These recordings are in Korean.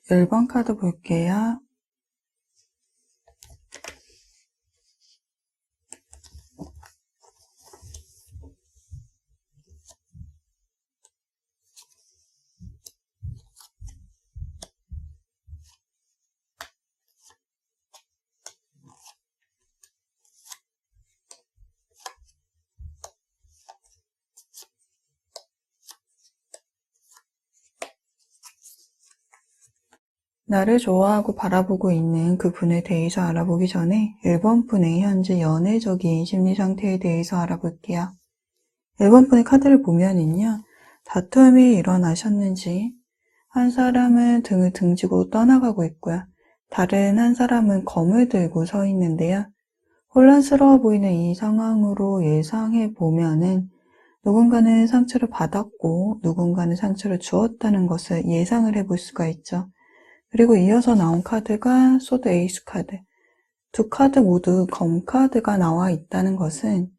1번 카드 볼게요. 나를 좋아하고 바라보고 있는 그 분에 대해서 알아보기 전에 1번 분의 현재 연애적인 심리 상태에 대해서 알아볼게요. 1번 분의 카드를 보면은요, 다툼이 일어나셨는지 한 사람은 등을 등지고 떠나가고 있고요. 다른 한 사람은 검을 들고 서 있는데요. 혼란스러워 보이는 이 상황으로 예상해 보면은 누군가는 상처를 받았고 누군가는 상처를 주었다는 것을 예상을 해볼 수가 있죠. 그리고 이어서 나온 카드가 소드 에이스 카드. 두 카드 모두 검 카드가 나와 있다는 것은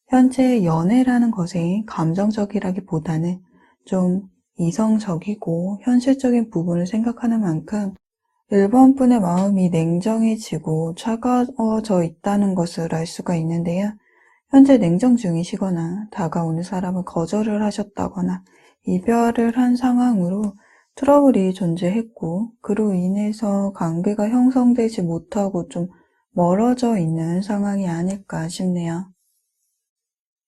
현재 연애라는 것에 감정적이라기보다는 좀 이성적이고 현실적인 부분을 생각하는 만큼 1번 분의 마음이 냉정해지고 차가워져 있다는 것을 알 수가 있는데요. 현재 냉정 중이시거나 다가오는 사람을 거절을 하셨다거나 이별을 한 상황으로 트러블이 존재했고 그로 인해서 관계가 형성되지 못하고 좀 멀어져 있는 상황이 아닐까 싶네요.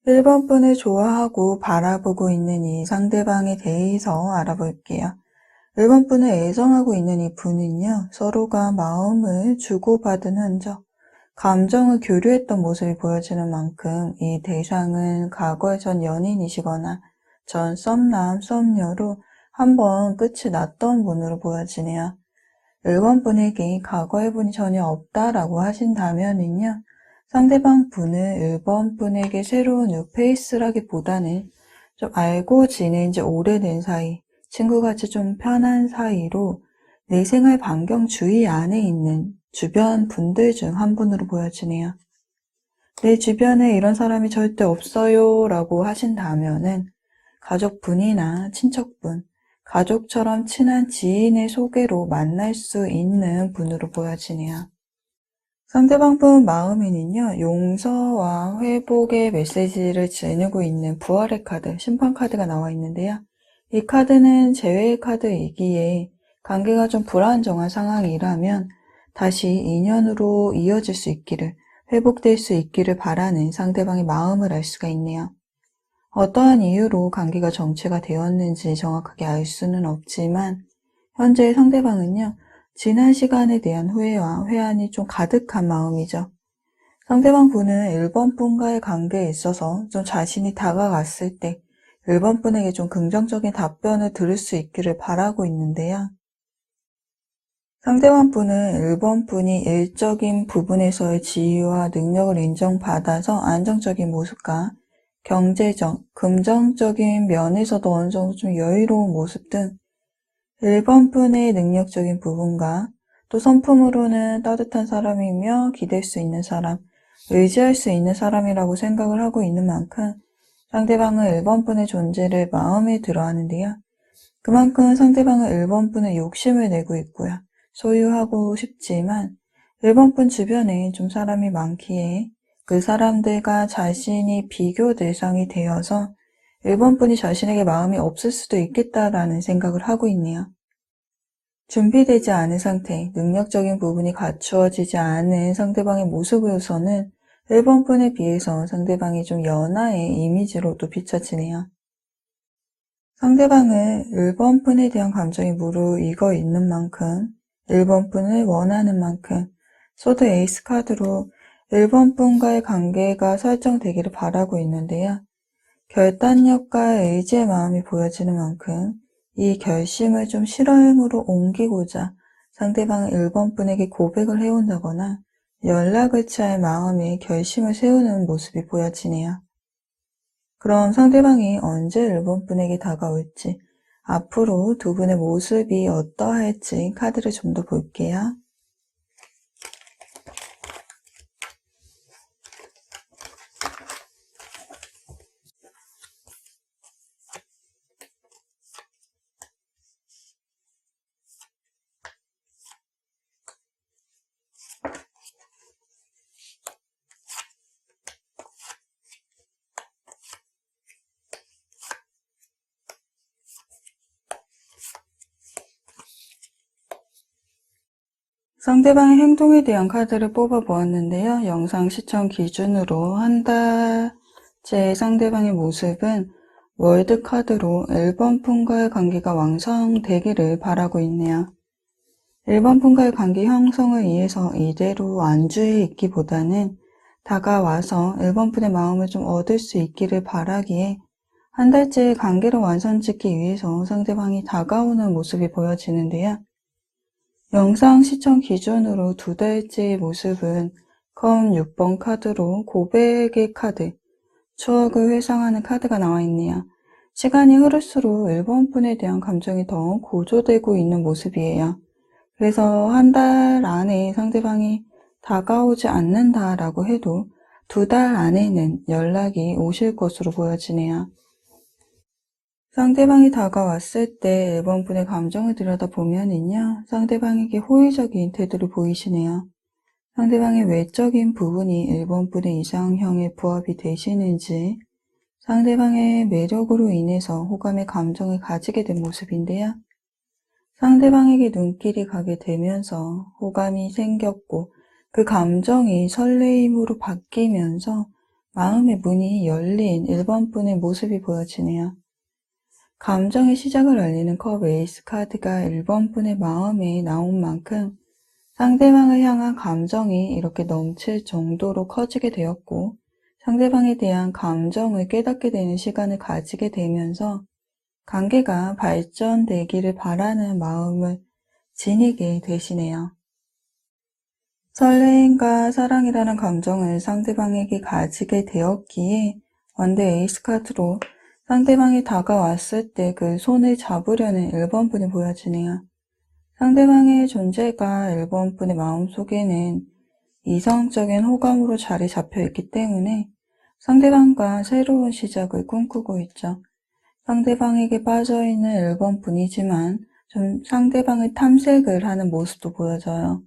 1번 분을 좋아하고 바라보고 있는 이 상대방에 대해서 알아볼게요. 1번 분을 애정하고 있는 이 분은요, 서로가 마음을 주고받은 흔적, 감정을 교류했던 모습이 보여지는 만큼 이 대상은 과거의 전 연인이시거나 전 썸남, 썸녀로 한번 끝이 났던 분으로 보여지네요. 1번 분에게 과거의 분이 전혀 없다라고 하신다면은요, 상대방 분은 1번 분에게 새로운 뉴페이스라기보다는 좀 알고 지낸 지 오래된 사이, 친구같이 좀 편한 사이로 내 생활 반경 주위 안에 있는 주변 분들 중 한 분으로 보여지네요. 내 주변에 이런 사람이 절대 없어요 라고 하신다면은 가족분이나 친척분, 가족처럼 친한 지인의 소개로 만날 수 있는 분으로 보여지네요. 상대방 분 마음에는요, 용서와 회복의 메시지를 지니고 있는 부활의 카드, 심판 카드가 나와 있는데요. 이 카드는 재회의 카드이기에 관계가 좀 불안정한 상황이라면 다시 인연으로 이어질 수 있기를, 회복될 수 있기를 바라는 상대방의 마음을 알 수가 있네요. 어떠한 이유로 관계가 정체가 되었는지 정확하게 알 수는 없지만 현재 상대방은요, 지난 시간에 대한 후회와 회한이 좀 가득한 마음이죠. 상대방 분은 1번 분과의 관계에 있어서 좀 자신이 다가갔을 때 1번 분에게 좀 긍정적인 답변을 들을 수 있기를 바라고 있는데요. 상대방 분은 1번 분이 일적인 부분에서의 지위와 능력을 인정받아서 안정적인 모습과 경제적, 금전적인 면에서도 어느 정도 좀 여유로운 모습 등 1번 분의 능력적인 부분과 또 성품으로는 따뜻한 사람이며 기댈 수 있는 사람, 의지할 수 있는 사람이라고 생각을 하고 있는 만큼 상대방은 1번 분의 존재를 마음에 들어 하는데요. 그만큼 상대방은 1번 분의 욕심을 내고 있고요. 소유하고 싶지만 1번 분 주변에 좀 사람이 많기에 그 사람들과 자신이 비교 대상이 되어서 1번 분이 자신에게 마음이 없을 수도 있겠다라는 생각을 하고 있네요. 준비되지 않은 상태, 능력적인 부분이 갖추어지지 않은 상대방의 모습으로서는 1번 분에 비해서 상대방이 좀 연하의 이미지로도 비춰지네요. 상대방은 1번 분에 대한 감정이 무르익어 있는 만큼 1번 분을 원하는 만큼 소드 에이스 카드로 1번 분과의 관계가 설정되기를 바라고 있는데요. 결단력과 의지의 마음이 보여지는 만큼 이 결심을 좀 실행으로 옮기고자 상대방 1번 분에게 고백을 해온다거나 연락을 취할 마음에 결심을 세우는 모습이 보여지네요. 그럼 상대방이 언제 1번 분에게 다가올지, 앞으로 두 분의 모습이 어떠할지 카드를 좀 더 볼게요. 상대방의 행동에 대한 카드를 뽑아 보았는데요. 영상 시청 기준으로 한 달째 상대방의 모습은 월드 카드로 1번 분과의 관계가 완성되기를 바라고 있네요. 1번 분과의 관계 형성을 위해서 이대로 안주해 있기보다는 다가와서 1번 분의 마음을 좀 얻을 수 있기를 바라기에 한 달째 관계를 완성짓기 위해서 상대방이 다가오는 모습이 보여지는데요. 영상 시청 기준으로 2달째의 모습은 컴 6번 카드로 고백의 카드, 추억을 회상하는 카드가 나와 있네요. 시간이 흐를수록 1번 분에 대한 감정이 더 고조되고 있는 모습이에요. 그래서 한 달 안에 상대방이 다가오지 않는다라고 해도 2달 안에는 연락이 오실 것으로 보여지네요. 상대방이 다가왔을 때 1번 분의 감정을 들여다보면은요, 상대방에게 호의적인 태도를 보이시네요. 상대방의 외적인 부분이 1번 분의 이상형에 부합이 되시는지, 상대방의 매력으로 인해서 호감의 감정을 가지게 된 모습인데요. 상대방에게 눈길이 가게 되면서 호감이 생겼고, 그 감정이 설레임으로 바뀌면서 마음의 문이 열린 1번 분의 모습이 보여지네요. 감정의 시작을 알리는 컵 에이스 카드가 1번 분의 마음에 나온 만큼 상대방을 향한 감정이 이렇게 넘칠 정도로 커지게 되었고, 상대방에 대한 감정을 깨닫게 되는 시간을 가지게 되면서 관계가 발전되기를 바라는 마음을 지니게 되시네요. 설레임과 사랑이라는 감정을 상대방에게 가지게 되었기에 원드 에이스 카드로 상대방이 다가왔을 때 그 손을 잡으려는 1번 분이 보여지네요. 상대방의 존재가 1번 분의 마음속에는 이성적인 호감으로 자리 잡혀 있기 때문에 상대방과 새로운 시작을 꿈꾸고 있죠. 상대방에게 빠져있는 1번 분이지만 좀 상대방을 탐색을 하는 모습도 보여져요.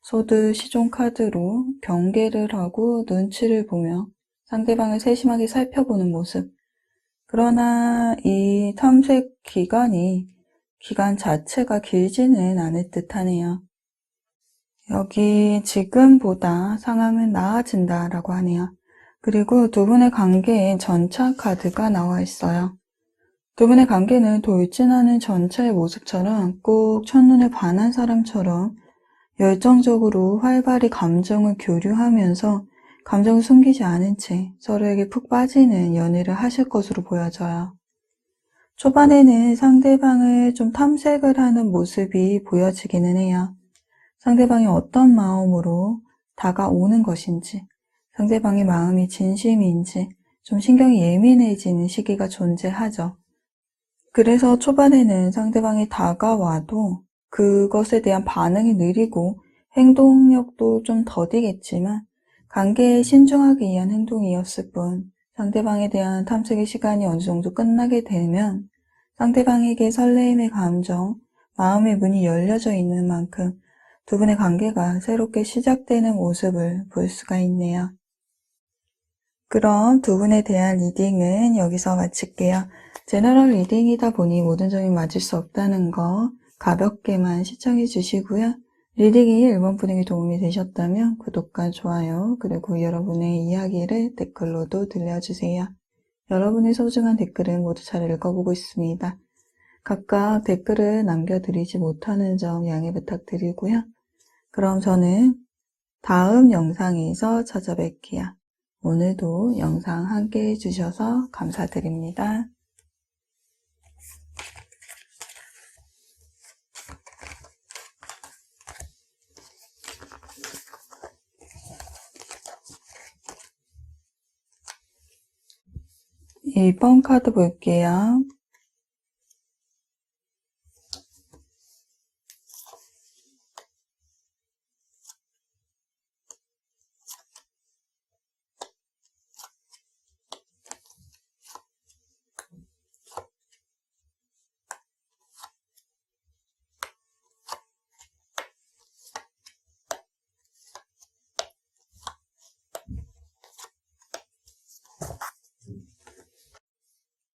소드 시종 카드로 경계를 하고 눈치를 보며 상대방을 세심하게 살펴보는 모습. 그러나 이 탐색 기간 자체가 길지는 않을 듯하네요. 여기 지금보다 상황은 나아진다 라고 하네요. 그리고 두 분의 관계에 전차 카드가 나와 있어요. 두 분의 관계는 돌진하는 전차의 모습처럼 꼭 첫눈에 반한 사람처럼 열정적으로 활발히 감정을 교류하면서 감정을 숨기지 않은 채 서로에게 푹 빠지는 연애를 하실 것으로 보여져요. 초반에는 상대방을 좀 탐색을 하는 모습이 보여지기는 해요. 상대방이 어떤 마음으로 다가오는 것인지, 상대방의 마음이 진심인지 좀 신경이 예민해지는 시기가 존재하죠. 그래서 초반에는 상대방이 다가와도 그것에 대한 반응이 느리고 행동력도 좀 더디겠지만 관계에 신중하기 위한 행동이었을 뿐 상대방에 대한 탐색의 시간이 어느 정도 끝나게 되면 상대방에게 설레임의 감정, 마음의 문이 열려져 있는 만큼 두 분의 관계가 새롭게 시작되는 모습을 볼 수가 있네요. 그럼 두 분에 대한 리딩은 여기서 마칠게요. 제너럴 리딩이다 보니 모든 점이 맞을 수 없다는 거 가볍게만 시청해 주시고요. 리딩이 1번 분에게 도움이 되셨다면 구독과 좋아요, 그리고 여러분의 이야기를 댓글로도 들려주세요. 여러분의 소중한 댓글은 모두 잘 읽어보고 있습니다. 각각 댓글을 남겨드리지 못하는 점 양해 부탁드리고요. 그럼 저는 다음 영상에서 찾아뵐게요. 오늘도 영상 함께 해주셔서 감사드립니다. 2번 카드 볼게요.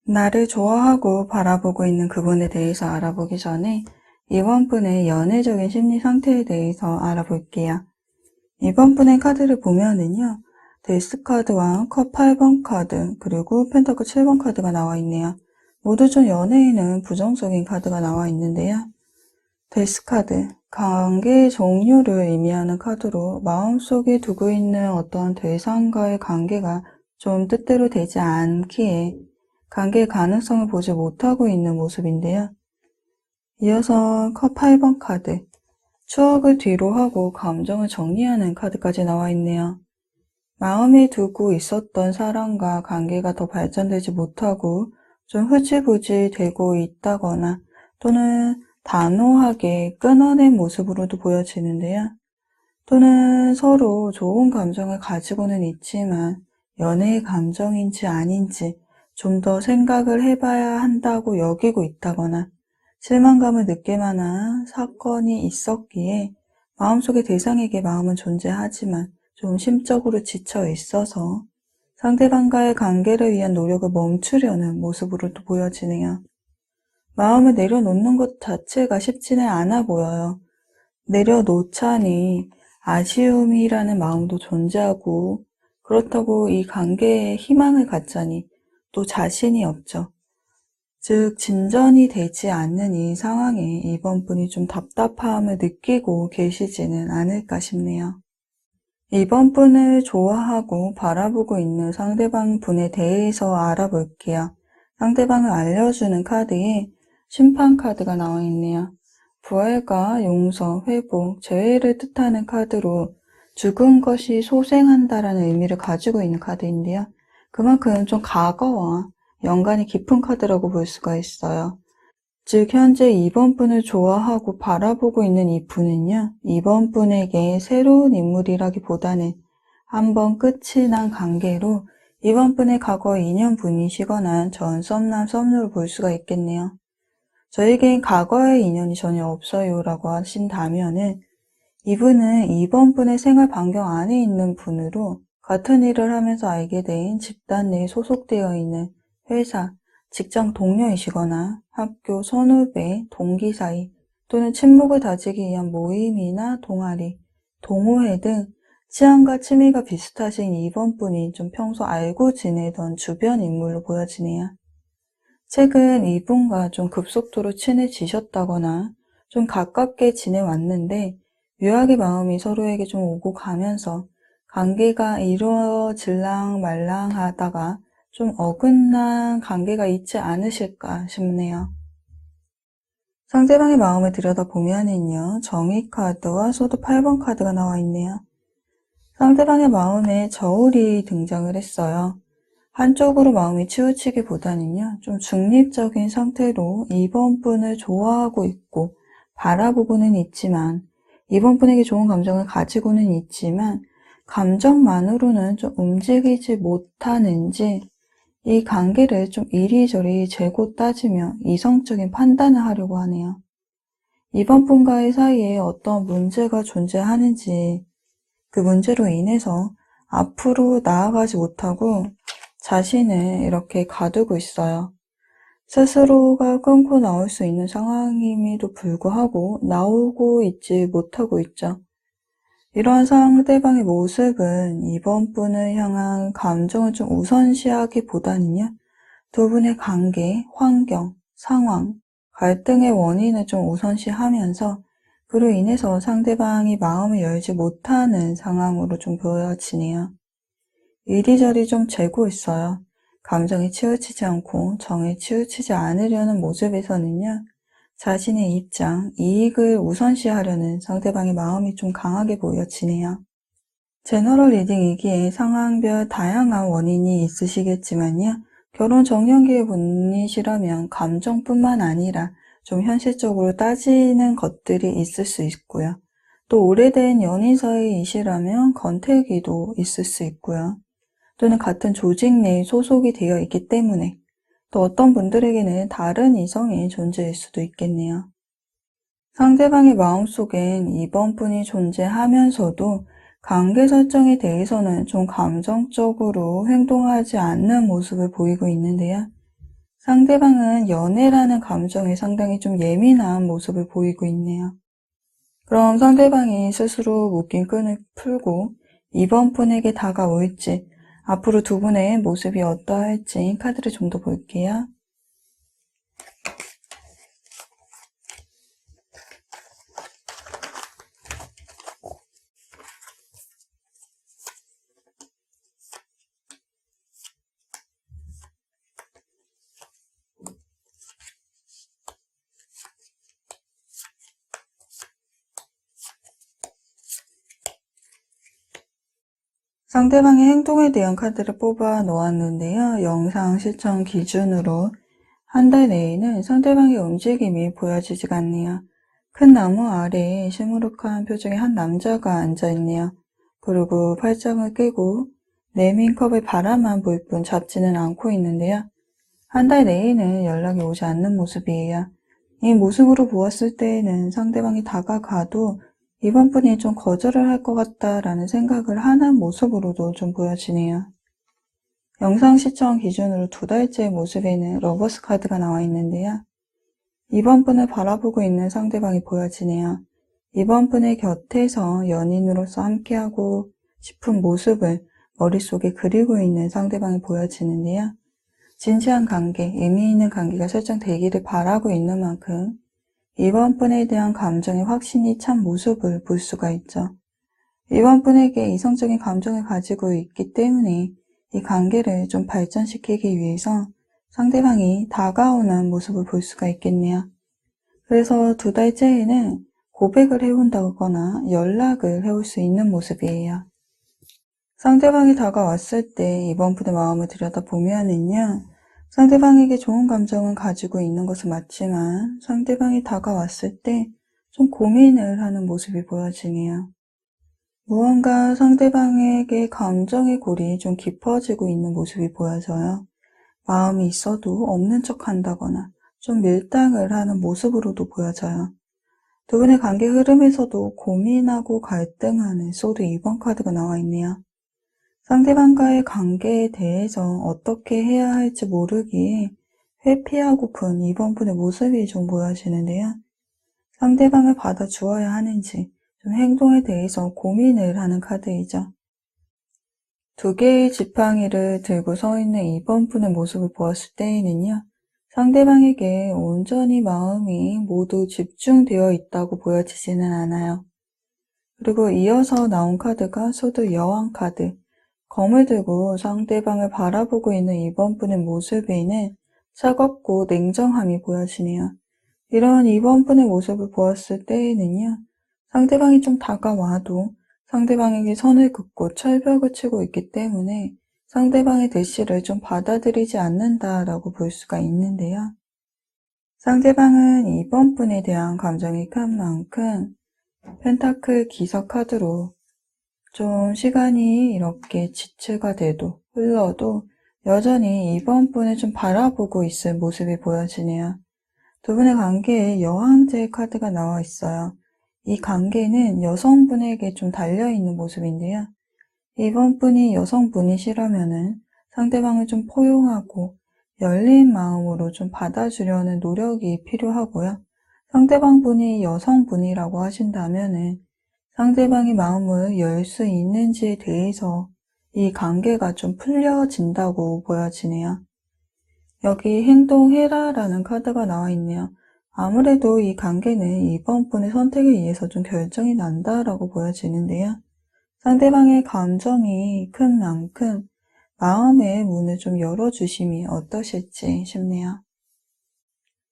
나를 좋아하고 바라보고 있는 그분에 대해서 알아보기 전에 이번 분의 연애적인 심리 상태에 대해서 알아볼게요. 이번 분의 카드를 보면은요, 데스 카드와 컵 8번 카드, 그리고 펜타클 7번 카드가 나와 있네요. 모두 좀 연애에는 부정적인 카드가 나와 있는데요. 데스 카드, 관계의 종료를 의미하는 카드로 마음속에 두고 있는 어떠한 대상과의 관계가 좀 뜻대로 되지 않기에 관계의 가능성을 보지 못하고 있는 모습인데요. 이어서 컵 8번 카드, 추억을 뒤로 하고 감정을 정리하는 카드까지 나와 있네요. 마음에 두고 있었던 사람과 관계가 더 발전되지 못하고 좀 흐지부지 되고 있다거나 또는 단호하게 끊어낸 모습으로도 보여지는데요. 또는 서로 좋은 감정을 가지고는 있지만 연애의 감정인지 아닌지 좀 더 생각을 해봐야 한다고 여기고 있다거나 실망감을 느낄 만한 사건이 있었기에 마음속의 대상에게 마음은 존재하지만 좀 심적으로 지쳐 있어서 상대방과의 관계를 위한 노력을 멈추려는 모습으로도 보여지네요. 마음을 내려놓는 것 자체가 쉽지는 않아 보여요. 내려놓자니 아쉬움이라는 마음도 존재하고 그렇다고 이 관계에 희망을 갖자니 또 자신이 없죠. 즉 진전이 되지 않는 이 상황에 이번 분이 좀 답답함을 느끼고 계시지는 않을까 싶네요. 이번 분을 좋아하고 바라보고 있는 상대방 분에 대해서 알아볼게요. 상대방을 알려주는 카드에 심판 카드가 나와 있네요. 부활과 용서, 회복, 재회를 뜻하는 카드로 죽은 것이 소생한다라는 의미를 가지고 있는 카드인데요. 그만큼 좀 과거와 연관이 깊은 카드라고 볼 수가 있어요. 즉 현재 이번 분을 좋아하고 바라보고 있는 이 분은요, 이번 분에게 새로운 인물이라기보다는 한번 끝이 난 관계로 이번 분의 과거 인연분이시거나 전 썸남 썸누를 볼 수가 있겠네요. 저에겐 과거의 인연이 전혀 없어요 라고 하신다면은 이분은 이번 분의 생활 반경 안에 있는 분으로 같은 일을 하면서 알게 된 집단 내에 소속되어 있는 회사, 직장 동료이시거나 학교 선후배, 동기 사이 또는 친목을 다지기 위한 모임이나 동아리, 동호회 등 취향과 취미가 비슷하신 이번 분이 좀 평소 알고 지내던 주변 인물로 보여지네요. 최근 이분과 좀 급속도로 친해지셨다거나 좀 가깝게 지내왔는데 묘하게 마음이 서로에게 좀 오고 가면서 관계가 이루어질랑 말랑 하다가 좀 어긋난 관계가 있지 않으실까 싶네요. 상대방의 마음을 들여다보면은요, 정의 카드와 소드 8번 카드가 나와 있네요. 상대방의 마음에 저울이 등장을 했어요. 한쪽으로 마음이 치우치기보다는요, 좀 중립적인 상태로 이번 분을 좋아하고 있고 바라보고는 있지만 이번 분에게 좋은 감정을 가지고는 있지만 감정만으로는 좀 움직이지 못하는지 이 관계를 좀 이리저리 재고 따지며 이성적인 판단을 하려고 하네요. 이번 분과의 사이에 어떤 문제가 존재하는지 그 문제로 인해서 앞으로 나아가지 못하고 자신을 이렇게 가두고 있어요. 스스로가 끊고 나올 수 있는 상황임에도 불구하고 나오고 있지 못하고 있죠. 이러한 상대방의 모습은 이번 분을 향한 감정을 좀 우선시하기보다는요, 두 분의 관계, 환경, 상황, 갈등의 원인을 좀 우선시하면서 그로 인해서 상대방이 마음을 열지 못하는 상황으로 좀 보여지네요. 이리저리 좀 재고 있어요. 감정이 치우치지 않고 정에 치우치지 않으려는 모습에서는요, 자신의 입장, 이익을 우선시하려는 상대방의 마음이 좀 강하게 보여지네요. 제너럴 리딩이기에 상황별 다양한 원인이 있으시겠지만요, 결혼 정년기의 분이시라면 감정뿐만 아니라 좀 현실적으로 따지는 것들이 있을 수 있고요. 또 오래된 연인 사이이시라면 권태기도 있을 수 있고요. 또는 같은 조직 내에 소속이 되어 있기 때문에 또 어떤 분들에게는 다른 이성이 존재일 수도 있겠네요. 상대방의 마음속엔 이번 분이 존재하면서도 관계 설정에 대해서는 좀 감정적으로 행동하지 않는 모습을 보이고 있는데요. 상대방은 연애라는 감정에 상당히 좀 예민한 모습을 보이고 있네요. 그럼 상대방이 스스로 묶인 끈을 풀고 이번 분에게 다가올지, 앞으로 두 분의 모습이 어떠할지 카드를 좀 더 볼게요. 상대방의 행동에 대한 카드를 뽑아 놓았는데요. 영상 시청 기준으로 한 달 내에는 상대방의 움직임이 보여지지가 않네요. 큰 나무 아래에 시무룩한 표정의 한 남자가 앉아있네요. 그리고 팔짱을 끼고 네밍컵에 바람만 불 뿐 잡지는 않고 있는데요. 한 달 내에는 연락이 오지 않는 모습이에요. 이 모습으로 보았을 때에는 상대방이 다가가도 이번 분이 좀 거절을 할 것 같다라는 생각을 하는 모습으로도 좀 보여지네요. 영상 시청 기준으로 두 달째 모습에는 러버스 카드가 나와 있는데요. 이번 분을 바라보고 있는 상대방이 보여지네요. 이번 분의 곁에서 연인으로서 함께하고 싶은 모습을 머릿속에 그리고 있는 상대방이 보여지는데요. 진지한 관계, 의미 있는 관계가 설정되기를 바라고 있는 만큼 이번 분에 대한 감정의 확신이 찬 모습을 볼 수가 있죠. 이번 분에게 이성적인 감정을 가지고 있기 때문에 이 관계를 좀 발전시키기 위해서 상대방이 다가오는 모습을 볼 수가 있겠네요. 그래서 두 달째에는 고백을 해온다거나 연락을 해올 수 있는 모습이에요. 상대방이 다가왔을 때 이번 분의 마음을 들여다보면은요. 상대방에게 좋은 감정은 가지고 있는 것은 맞지만 상대방이 다가왔을 때 좀 고민을 하는 모습이 보여지네요. 무언가 상대방에게 감정의 골이 좀 깊어지고 있는 모습이 보여져요. 마음이 있어도 없는 척 한다거나 좀 밀당을 하는 모습으로도 보여져요. 두 분의 관계 흐름에서도 고민하고 갈등하는 소드 2번 카드가 나와 있네요. 상대방과의 관계에 대해서 어떻게 해야 할지 모르기에 회피하고픈 이번 분의 모습이 좀 보여지는데요. 상대방을 받아주어야 하는지 좀 행동에 대해서 고민을 하는 카드이죠. 두 개의 지팡이를 들고 서 있는 이번 분의 모습을 보았을 때에는요. 상대방에게 온전히 마음이 모두 집중되어 있다고 보여지지는 않아요. 그리고 이어서 나온 카드가 소드 여왕 카드. 검을 들고 상대방을 바라보고 있는 이번 분의 모습에는 차갑고 냉정함이 보여지네요. 이런 이번 분의 모습을 보았을 때에는요. 상대방이 좀 다가와도 상대방에게 선을 긋고 철벽을 치고 있기 때문에 상대방의 대시를 좀 받아들이지 않는다라고 볼 수가 있는데요. 상대방은 이번 분에 대한 감정이 큰 만큼 펜타클 기사 카드로 좀 시간이 이렇게 지체가 돼도 흘러도 여전히 이번 분을 좀 바라보고 있을 모습이 보여지네요. 두 분의 관계에 여왕제 카드가 나와 있어요. 이 관계는 여성분에게 좀 달려있는 모습인데요. 이번 분이 여성분이시라면은 상대방을 좀 포용하고 열린 마음으로 좀 받아주려는 노력이 필요하고요. 상대방 분이 여성분이라고 하신다면은 상대방의 마음을 열 수 있는지에 대해서 이 관계가 좀 풀려진다고 보여지네요. 여기 행동해라라는 카드가 나와 있네요. 아무래도 이 관계는 이번 분의 선택에 의해서 좀 결정이 난다라고 보여지는데요. 상대방의 감정이 큰 만큼 마음의 문을 좀 열어주심이 어떠실지 싶네요.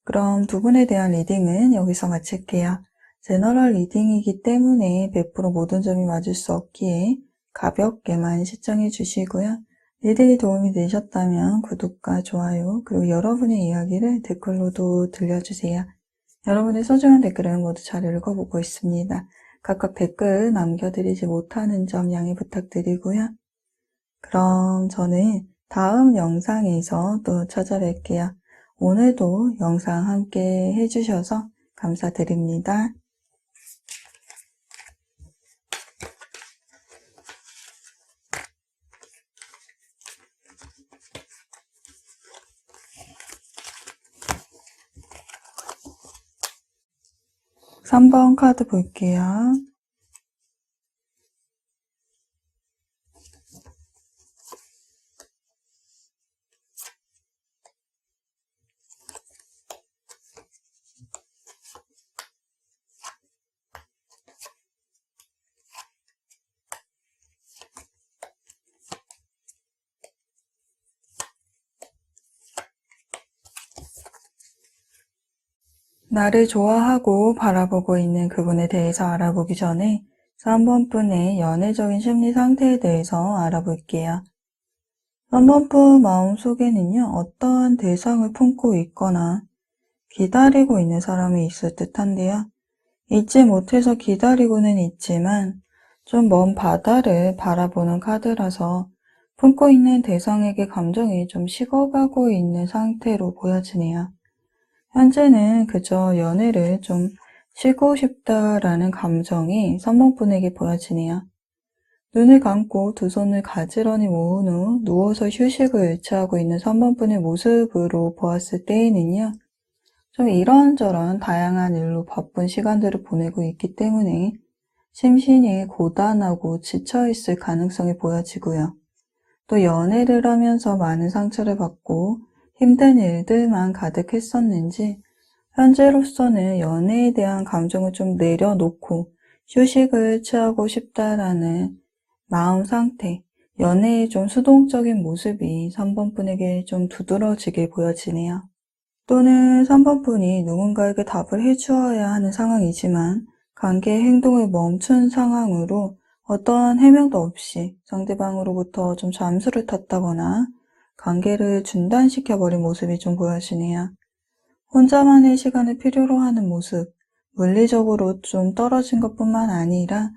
그럼 두 분에 대한 리딩은 여기서 마칠게요. 제너럴 리딩이기 때문에 100% 모든 점이 맞을 수 없기에 가볍게만 시청해 주시고요. 리딩이 도움이 되셨다면 구독과 좋아요, 그리고 여러분의 이야기를 댓글로도 들려주세요. 여러분의 소중한 댓글은 모두 잘 읽어보고 있습니다. 각각 댓글 남겨드리지 못하는 점 양해 부탁드리고요. 그럼 저는 다음 영상에서 또 찾아뵐게요. 오늘도 영상 함께 해주셔서 감사드립니다. 3번 카드 볼게요. 나를 좋아하고 바라보고 있는 그분에 대해서 알아보기 전에 3번 분의 연애적인 심리 상태에 대해서 알아볼게요. 3번 분 마음속에는요, 어떠한 대상을 품고 있거나 기다리고 있는 사람이 있을 듯한데요. 잊지 못해서 기다리고는 있지만 좀 먼 바다를 바라보는 카드라서 품고 있는 대상에게 감정이 좀 식어가고 있는 상태로 보여지네요. 현재는 그저 연애를 좀 쉬고 싶다라는 감정이 3번 분에게 보여지네요. 눈을 감고 두 손을 가지런히 모은 후 누워서 휴식을 취하고 있는 3번 분의 모습으로 보았을 때에는요, 좀 이런저런 다양한 일로 바쁜 시간들을 보내고 있기 때문에 심신이 고단하고 지쳐있을 가능성이 보여지고요. 또 연애를 하면서 많은 상처를 받고 힘든 일들만 가득했었는지 현재로서는 연애에 대한 감정을 좀 내려놓고 휴식을 취하고 싶다라는 마음 상태, 연애의 좀 수동적인 모습이 3번 분에게 좀 두드러지게 보여지네요. 또는 3번 분이 누군가에게 답을 해주어야 하는 상황이지만 관계의 행동을 멈춘 상황으로 어떠한 해명도 없이 상대방으로부터 좀 잠수를 탔다거나 관계를 중단시켜버린 모습이 좀 보여지네요. 혼자만의 시간을 필요로 하는 모습, 물리적으로 좀 떨어진 것뿐만 아니라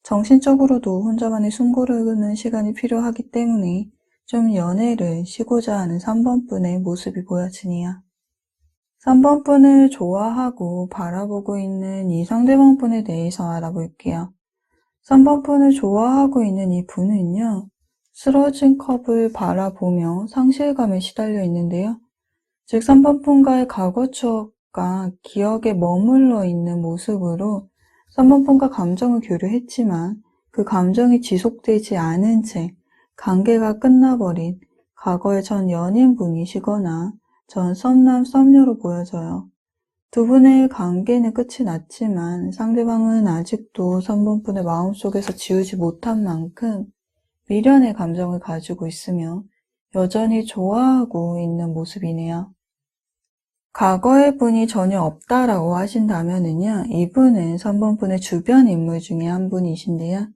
정신적으로도 혼자만의 숨 고르는 시간이 필요하기 때문에 좀 연애를 쉬고자 하는 3번 분의 모습이 보여지네요. 3번 분을 좋아하고 바라보고 있는 이 상대방 분에 대해서 알아볼게요. 3번 분을 좋아하고 있는 이 분은요, 쓰러진 컵을 바라보며 상실감에 시달려 있는데요. 즉 3번 분과의 과거 추억과 기억에 머물러 있는 모습으로 3번 분과 감정을 교류했지만 그 감정이 지속되지 않은 채 관계가 끝나버린 과거의 전 연인분이시거나 전 썸남 썸녀로 보여져요. 두 분의 관계는 끝이 났지만 상대방은 아직도 3번 분의 마음속에서 지우지 못한 만큼 미련의 감정을 가지고 있으며 여전히 좋아하고 있는 모습이네요. 과거의 분이 전혀 없다라고 하신다면은요, 이분은 3번 분의 주변 인물 중에 한 분이신데요.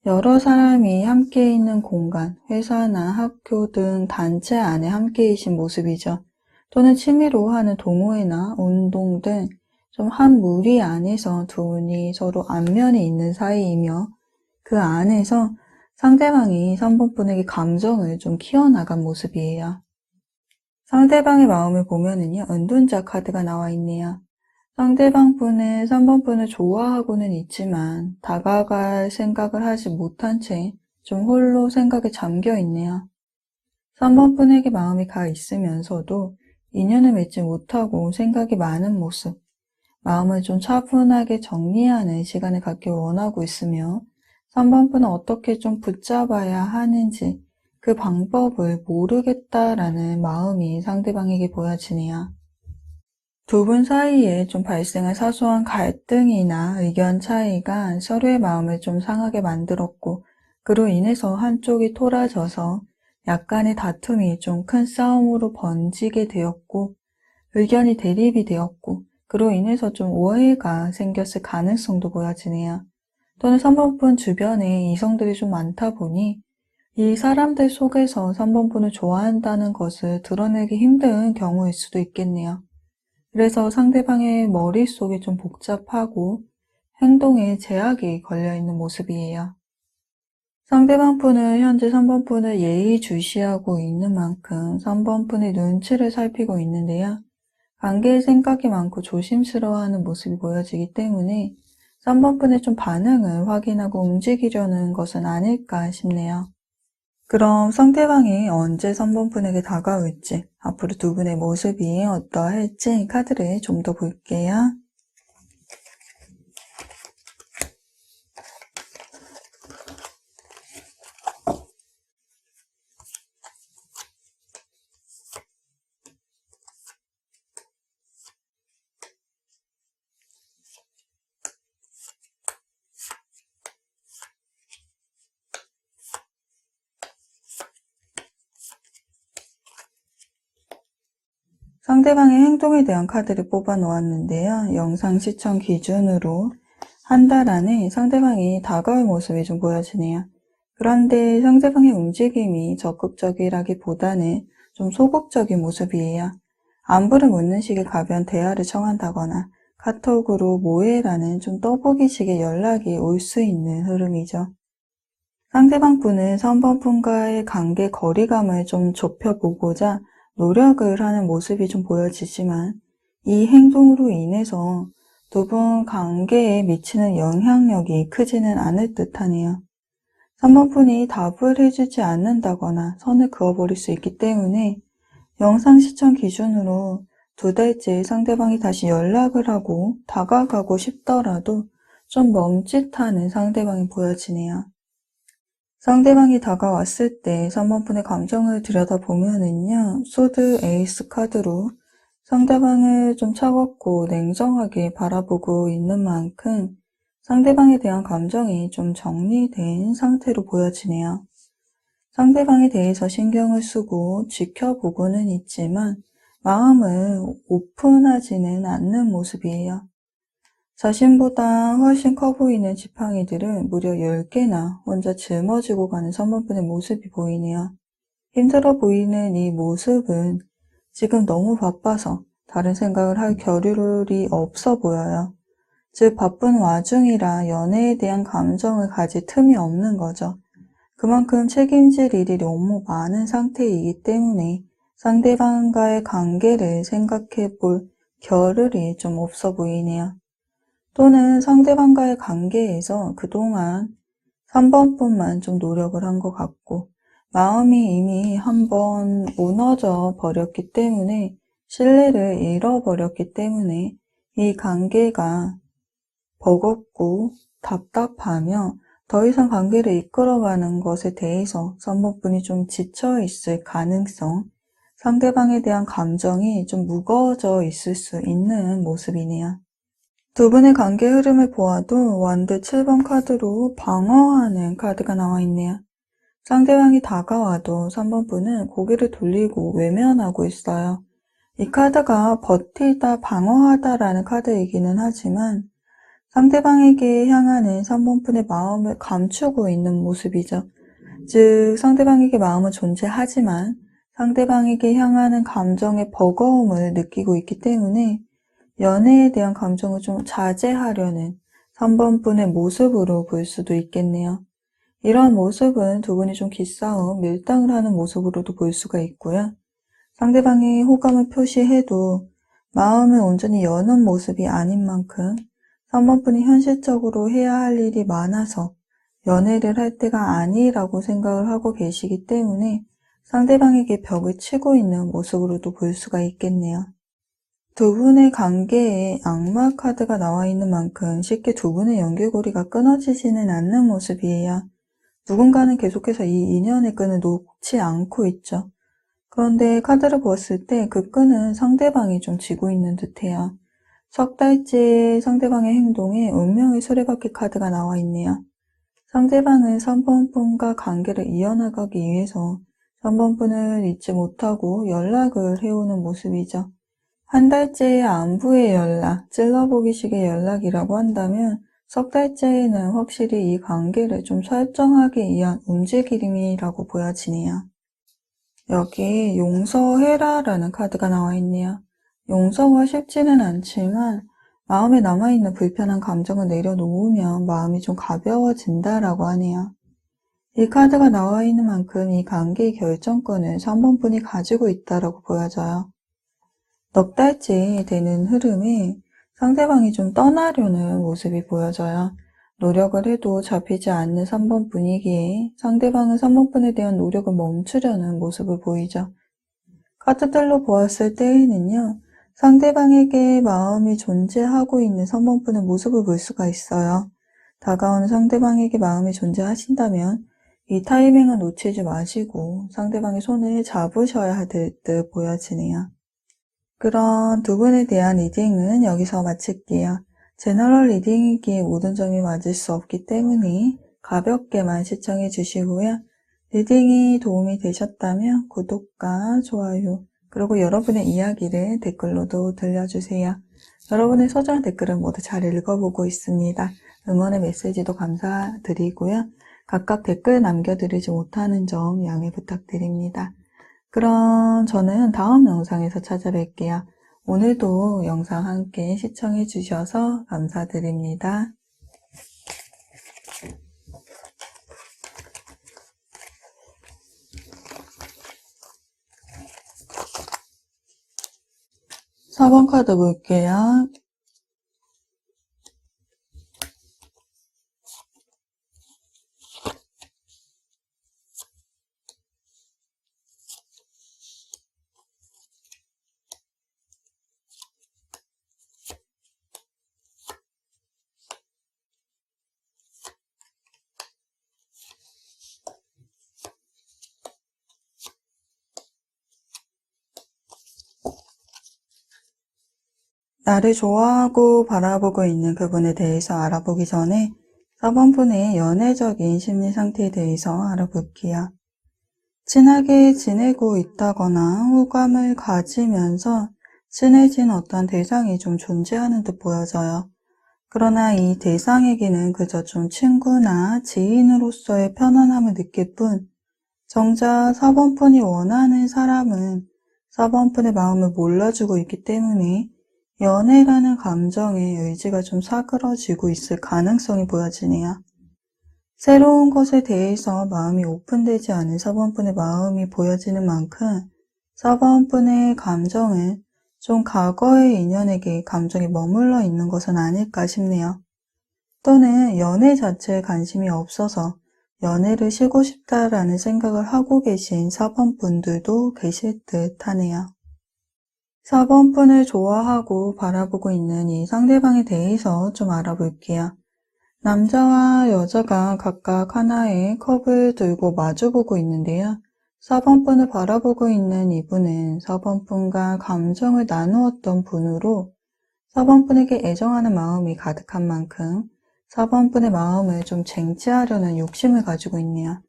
여러 사람이 함께 있는 공간, 회사나 학교 등 단체 안에 함께 계신 모습이죠. 또는 취미로 하는 동호회나 운동 등 좀 한 무리 안에서 두 분이 서로 안면이 있는 사이이며 그 안에서 상대방이 3번 분에게 감정을 좀 키워나간 모습이에요. 상대방의 마음을 보면은요, 은둔자 카드가 나와 있네요. 상대방 분은 3번 분을 좋아하고는 있지만 다가갈 생각을 하지 못한 채 좀 홀로 생각에 잠겨 있네요. 3번 분에게 마음이 가 있으면서도 인연을 맺지 못하고 생각이 많은 모습, 마음을 좀 차분하게 정리하는 시간을 갖길 원하고 있으며 3번 분은 어떻게 좀 붙잡아야 하는지 그 방법을 모르겠다라는 마음이 상대방에게 보여지네요. 두 분 사이에 좀 발생한 사소한 갈등이나 의견 차이가 서로의 마음을 좀 상하게 만들었고 그로 인해서 한쪽이 토라져서 약간의 다툼이 좀 큰 싸움으로 번지게 되었고 의견이 대립이 되었고 그로 인해서 좀 오해가 생겼을 가능성도 보여지네요. 또는 3번 분 주변에 이성들이 좀 많다 보니 이 사람들 속에서 3번분을 좋아한다는 것을 드러내기 힘든 경우일 수도 있겠네요. 그래서 상대방의 머릿속이 좀 복잡하고 행동에 제약이 걸려있는 모습이에요. 상대방분은 현재 3번분을 예의주시하고 있는 만큼 3번분의 눈치를 살피고 있는데요. 관계에 생각이 많고 조심스러워하는 모습이 보여지기 때문에 3번분의 좀 반응을 확인하고 움직이려는 것은 아닐까 싶네요. 그럼 상대방이 언제 3번분에게 다가올지, 앞으로 두 분의 모습이 어떠할지 카드를 좀 더 볼게요. 상대방의 행동에 대한 카드를 뽑아 놓았는데요. 영상 시청 기준으로 한 달 안에 상대방이 다가올 모습이 좀 보여지네요. 그런데 상대방의 움직임이 적극적이라기보다는 좀 소극적인 모습이에요. 안부를 묻는 식의 가벼운 대화를 청한다거나 카톡으로 뭐해라는 좀 떠보기식의 연락이 올 수 있는 흐름이죠. 상대방 분은 3번분과의 관계 거리감을 좀 좁혀보고자 노력을 하는 모습이 좀 보여지지만 이 행동으로 인해서 두 분 관계에 미치는 영향력이 크지는 않을 듯하네요. 3번분이 답을 해주지 않는다거나 선을 그어버릴 수 있기 때문에 영상 시청 기준으로 두 달째 상대방이 다시 연락을 하고 다가가고 싶더라도 좀 멈칫하는 상대방이 보여지네요. 상대방이 다가왔을 때 3번분의 감정을 들여다보면은요, 소드 에이스 카드로 상대방을 좀 차갑고 냉정하게 바라보고 있는 만큼 상대방에 대한 감정이 좀 정리된 상태로 보여지네요. 상대방에 대해서 신경을 쓰고 지켜보고는 있지만 마음을 오픈하지는 않는 모습이에요. 자신보다 훨씬 커 보이는 지팡이들은 무려 10개나 혼자 짊어지고 가는 3번분의 모습이 보이네요. 힘들어 보이는 이 모습은 지금 너무 바빠서 다른 생각을 할 겨를이 없어 보여요. 즉 바쁜 와중이라 연애에 대한 감정을 가질 틈이 없는 거죠. 그만큼 책임질 일이 너무 많은 상태이기 때문에 상대방과의 관계를 생각해 볼 겨를이 좀 없어 보이네요. 또는 상대방과의 관계에서 그동안 3번뿐만 좀 노력을 한 것 같고 마음이 이미 한번 무너져 버렸기 때문에 신뢰를 잃어버렸기 때문에 이 관계가 버겁고 답답하며 더 이상 관계를 이끌어가는 것에 대해서 3번분이 좀 지쳐있을 가능성, 상대방에 대한 감정이 좀 무거워져 있을 수 있는 모습이네요. 두 분의 관계 흐름을 보아도 완드 7번 카드로 방어하는 카드가 나와 있네요. 상대방이 다가와도 3번분은 고개를 돌리고 외면하고 있어요. 이 카드가 버티다, 방어하다라는 카드이기는 하지만 상대방에게 향하는 3번분의 마음을 감추고 있는 모습이죠. 즉 상대방에게 마음은 존재하지만 상대방에게 향하는 감정의 버거움을 느끼고 있기 때문에 연애에 대한 감정을 좀 자제하려는 3번분의 모습으로 볼 수도 있겠네요. 이런 모습은 두 분이 좀 기싸움, 밀당을 하는 모습으로도 볼 수가 있고요. 상대방이 호감을 표시해도 마음을 온전히 여는 모습이 아닌 만큼 3번분이 현실적으로 해야 할 일이 많아서 연애를 할 때가 아니라고 생각을 하고 계시기 때문에 상대방에게 벽을 치고 있는 모습으로도 볼 수가 있겠네요. 두 분의 관계에 악마 카드가 나와 있는 만큼 쉽게 두 분의 연결고리가 끊어지지는 않는 모습이에요. 누군가는 계속해서 이 인연의 끈을 놓지 않고 있죠. 그런데 카드를 보았을 때 그 끈은 상대방이 좀 쥐고 있는 듯해요. 석 달째 상대방의 행동에 운명의 수레바퀴 카드가 나와 있네요. 상대방은 3번분과 관계를 이어나가기 위해서 3번분을 잊지 못하고 연락을 해오는 모습이죠. 한 달째의 안부의 연락, 찔러보기식의 연락이라고 한다면 석 달째는 확실히 이 관계를 좀 설정하기 위한 움직임이라고 보여지네요. 여기 용서해라라는 카드가 나와 있네요. 용서가 쉽지는 않지만 마음에 남아있는 불편한 감정을 내려놓으면 마음이 좀 가벼워진다라고 하네요. 이 카드가 나와 있는 만큼 이 관계의 결정권을 3번 분이 가지고 있다라고 보여져요. 넉 달째 되는 흐름에 상대방이 좀 떠나려는 모습이 보여져요. 노력을 해도 잡히지 않는 3번 분위기에 상대방은 3번 분에 대한 노력을 멈추려는 모습을 보이죠. 카드들로 보았을 때에는요, 상대방에게 마음이 존재하고 있는 3번 분의 모습을 볼 수가 있어요. 다가오는 상대방에게 마음이 존재하신다면 이 타이밍을 놓치지 마시고 상대방의 손을 잡으셔야 할 듯 보여지네요. 그런 두 분에 대한 리딩은 여기서 마칠게요. 제너럴 리딩이기에 모든 점이 맞을 수 없기 때문에 가볍게만 시청해 주시고요. 리딩이 도움이 되셨다면 구독과 좋아요, 그리고 여러분의 이야기를 댓글로도 들려주세요. 여러분의 소중한 댓글은 모두 잘 읽어보고 있습니다. 응원의 메시지도 감사드리고요. 각각 댓글 남겨드리지 못하는 점 양해 부탁드립니다. 그럼 저는 다음 영상에서 찾아뵐게요. 오늘도 영상 함께 시청해 주셔서 감사드립니다. (4번) 카드 볼게요. 나를 좋아하고 바라보고 있는 그분에 대해서 알아보기 전에 4번 분의 연애적인 심리 상태에 대해서 알아볼게요. 친하게 지내고 있다거나 호감을 가지면서 친해진 어떤 대상이 좀 존재하는 듯 보여져요. 그러나 이 대상에게는 그저 좀 친구나 지인으로서의 편안함을 느낄 뿐, 정작 4번 분이 원하는 사람은 4번 분의 마음을 몰라주고 있기 때문에 연애라는 감정의 의지가 좀 사그러지고 있을 가능성이 보여지네요. 새로운 것에 대해서 마음이 오픈되지 않은 4번 분의 마음이 보여지는 만큼 4번 분의 감정은 좀 과거의 인연에게 감정이 머물러 있는 것은 아닐까 싶네요. 또는 연애 자체에 관심이 없어서 연애를 쉬고 싶다라는 생각을 하고 계신 4번 분들도 계실 듯 하네요. 4번 분을 좋아하고 바라보고 있는 이 상대방에 대해서 좀 알아볼게요. 남자와 여자가 각각 하나의 컵을 들고 마주보고 있는데요. 4번 분을 바라보고 있는 이분은 4번 분과 감정을 나누었던 분으로 4번 분에게 애정하는 마음이 가득한 만큼 4번 분의 마음을 좀 쟁취하려는 욕심을 가지고 있네요.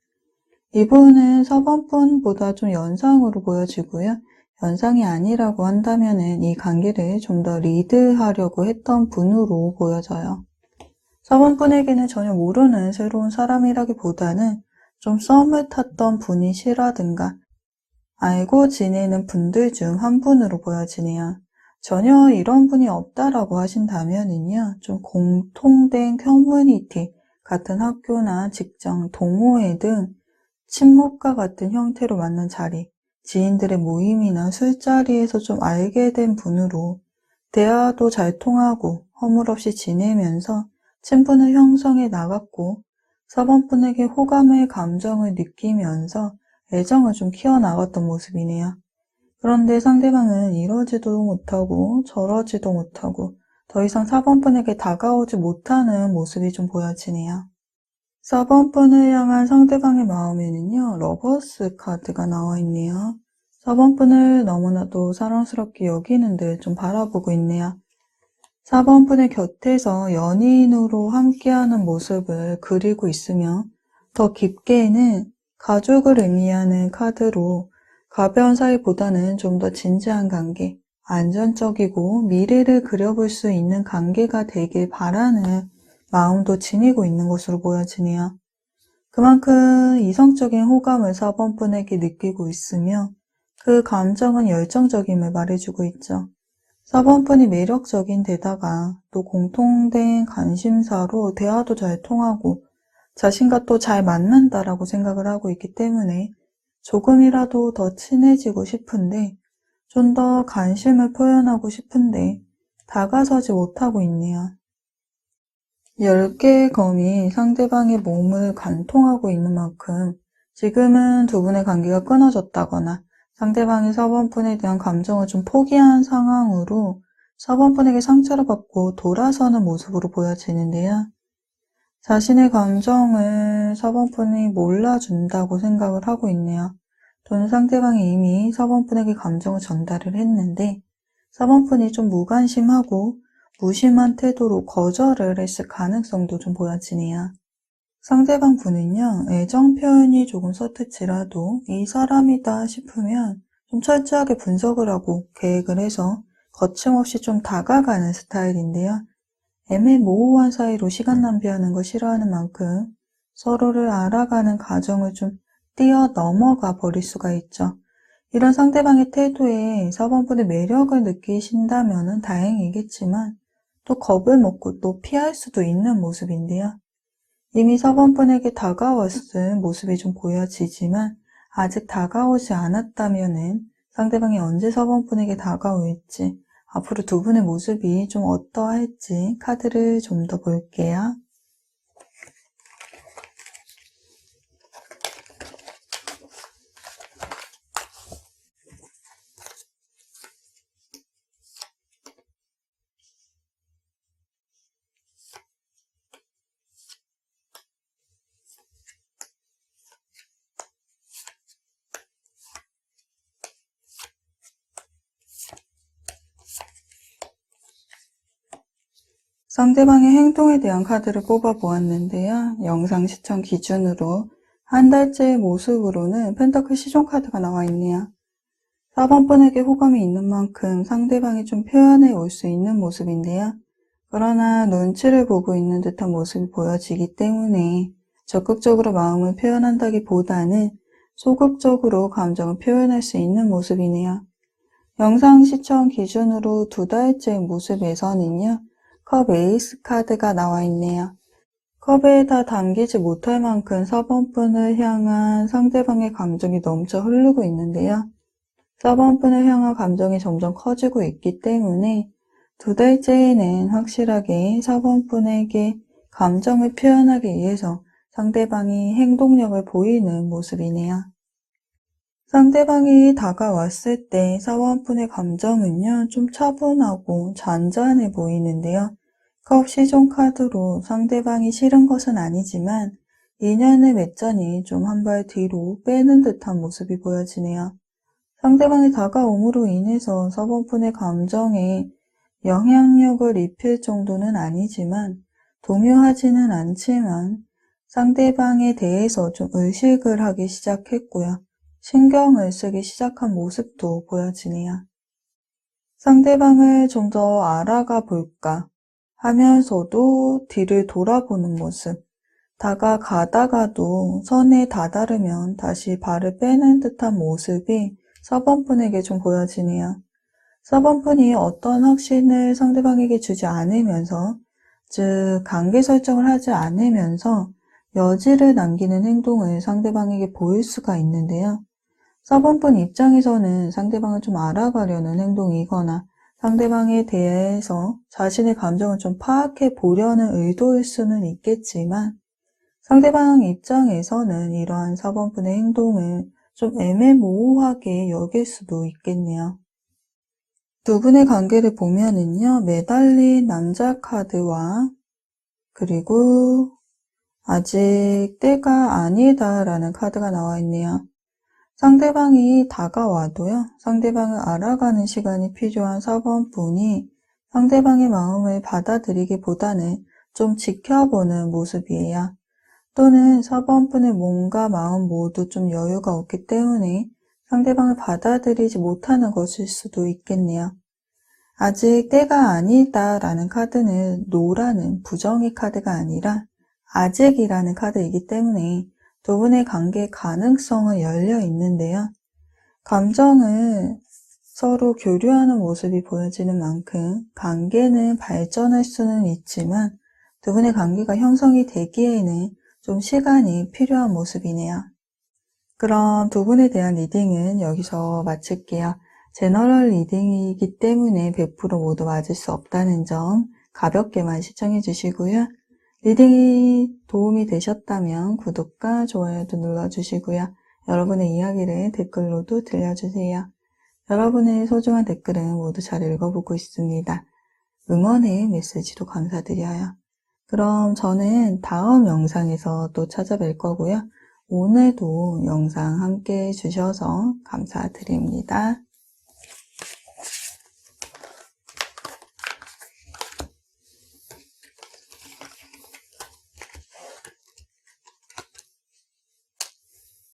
이분은 4번 분보다 좀 연상으로 보여지고요. 연상이 아니라고 한다면은 이 관계를 좀 더 리드하려고 했던 분으로 보여져요. 4번 분에게는 전혀 모르는 새로운 사람이라기보다는 좀 썸을 탔던 분이시라든가 알고 지내는 분들 중 한 분으로 보여지네요. 전혀 이런 분이 없다라고 하신다면은요, 좀 공통된 커뮤니티, 같은 학교나 직장, 동호회 등 친목과 같은 형태로 만난 자리, 지인들의 모임이나 술자리에서 좀 알게 된 분으로 대화도 잘 통하고 허물없이 지내면서 친분을 형성해 나갔고 4번 분에게 호감의 감정을 느끼면서 애정을 좀 키워나갔던 모습이네요. 그런데 상대방은 이러지도 못하고 저러지도 못하고 더 이상 4번 분에게 다가오지 못하는 모습이 좀 보여지네요. 4번 분을 향한 상대방의 마음에는요, 러버스 카드가 나와 있네요. 4번 분을 너무나도 사랑스럽게 여기는 듯 좀 바라보고 있네요. 4번 분의 곁에서 연인으로 함께하는 모습을 그리고 있으며 더 깊게는 가족을 의미하는 카드로 가벼운 사이보다는 좀 더 진지한 관계, 안전적이고 미래를 그려볼 수 있는 관계가 되길 바라는 마음도 지니고 있는 것으로 보여지네요. 그만큼 이성적인 호감을 4번 분에게 느끼고 있으며 그 감정은 열정적임을 말해주고 있죠. 4번 분이 매력적인 데다가 또 공통된 관심사로 대화도 잘 통하고 자신과 또 잘 맞는다라고 생각을 하고 있기 때문에 조금이라도 더 친해지고 싶은데 좀 더 관심을 표현하고 싶은데 다가서지 못하고 있네요. 10개의 검이 상대방의 몸을 관통하고 있는 만큼 지금은 두 분의 관계가 끊어졌다거나 상대방이 4번 분에 대한 감정을 좀 포기한 상황으로 4번 분에게 상처를 받고 돌아서는 모습으로 보여지는데요. 자신의 감정을 4번 분이 몰라준다고 생각을 하고 있네요. 또는 상대방이 이미 4번 분에게 감정을 전달을 했는데 4번 분이 좀 무관심하고 무심한 태도로 거절을 했을 가능성도 좀 보여지네요. 상대방 분은요, 애정 표현이 조금 서투치라도 이 사람이다 싶으면 좀 철저하게 분석을 하고 계획을 해서 거침없이 좀 다가가는 스타일인데요. 애매모호한 사이로 시간 낭비하는 거 싫어하는 만큼 서로를 알아가는 과정을 좀 뛰어넘어가 버릴 수가 있죠. 이런 상대방의 태도에 4번분의 매력을 느끼신다면 다행이겠지만 또 겁을 먹고 또 피할 수도 있는 모습인데요. 이미 4번분에게 다가왔을 모습이 좀 보여지지만 아직 다가오지 않았다면 상대방이 언제 4번분에게 다가올지 앞으로 두 분의 모습이 좀 어떠할지 카드를 좀 더 볼게요. 상대방의 행동에 대한 카드를 뽑아보았는데요. 영상 시청 기준으로 한 달째의 모습으로는 펜타클 시종 카드가 나와 있네요. 4번 분에게 호감이 있는 만큼 상대방이 좀 표현해 올 수 있는 모습인데요. 그러나 눈치를 보고 있는 듯한 모습이 보여지기 때문에 적극적으로 마음을 표현한다기보다는 소극적으로 감정을 표현할 수 있는 모습이네요. 영상 시청 기준으로 두 달째 모습에서는요. 컵 에이스 카드가 나와 있네요. 컵에다 담기지 못할 만큼 4번 분을 향한 상대방의 감정이 넘쳐 흐르고 있는데요. 4번 분을 향한 감정이 점점 커지고 있기 때문에 두 달째에는 확실하게 4번 분에게 감정을 표현하기 위해서 상대방이 행동력을 보이는 모습이네요. 상대방이 다가왔을 때 4번 분의 감정은요, 좀 차분하고 잔잔해 보이는데요. 컵 시종 카드로 상대방이 싫은 것은 아니지만 인연을 맺자니 좀 한 발 뒤로 빼는 듯한 모습이 보여지네요. 상대방이 다가옴으로 인해서 4번 분의 감정에 영향력을 입힐 정도는 아니지만 동요하지는 않지만 상대방에 대해서 좀 의식을 하기 시작했고요. 신경을 쓰기 시작한 모습도 보여지네요. 상대방을 좀 더 알아가 볼까 하면서도 뒤를 돌아보는 모습, 다가가다가도 선에 다다르면 다시 발을 빼는 듯한 모습이 4번 분에게 좀 보여지네요. 4번 분이 어떤 확신을 상대방에게 주지 않으면서, 즉 관계 설정을 하지 않으면서 여지를 남기는 행동을 상대방에게 보일 수가 있는데요. 4번 분 입장에서는 상대방을 좀 알아가려는 행동이거나 상대방에 대해서 자신의 감정을 좀 파악해 보려는 의도일 수는 있겠지만 상대방 입장에서는 이러한 4번 분의 행동을 좀 애매모호하게 여길 수도 있겠네요. 두 분의 관계를 보면은요, 매달린 남자 카드와 그리고 아직 때가 아니다라는 카드가 나와 있네요. 상대방이 다가와도요, 상대방을 알아가는 시간이 필요한 4번 분이 상대방의 마음을 받아들이기보다는 좀 지켜보는 모습이에요. 또는 4번 분의 몸과 마음 모두 좀 여유가 없기 때문에 상대방을 받아들이지 못하는 것일 수도 있겠네요. 아직 때가 아니다라는 카드는 노라는 부정의 카드가 아니라 아직이라는 카드이기 때문에 두 분의 관계 가능성은 열려 있는데요. 감정을 서로 교류하는 모습이 보여지는 만큼 관계는 발전할 수는 있지만 두 분의 관계가 형성이 되기에는 좀 시간이 필요한 모습이네요. 그럼 두 분에 대한 리딩은 여기서 마칠게요. 제너럴 리딩이기 때문에 100% 모두 맞을 수 없다는 점 가볍게만 시청해 주시고요. 리딩이 도움이 되셨다면 구독과 좋아요도 눌러주시고요. 여러분의 이야기를 댓글로도 들려주세요. 여러분의 소중한 댓글은 모두 잘 읽어보고 있습니다. 응원의 메시지도 감사드려요. 그럼 저는 다음 영상에서 또 찾아뵐 거고요. 오늘도 영상 함께 해주셔서 감사드립니다.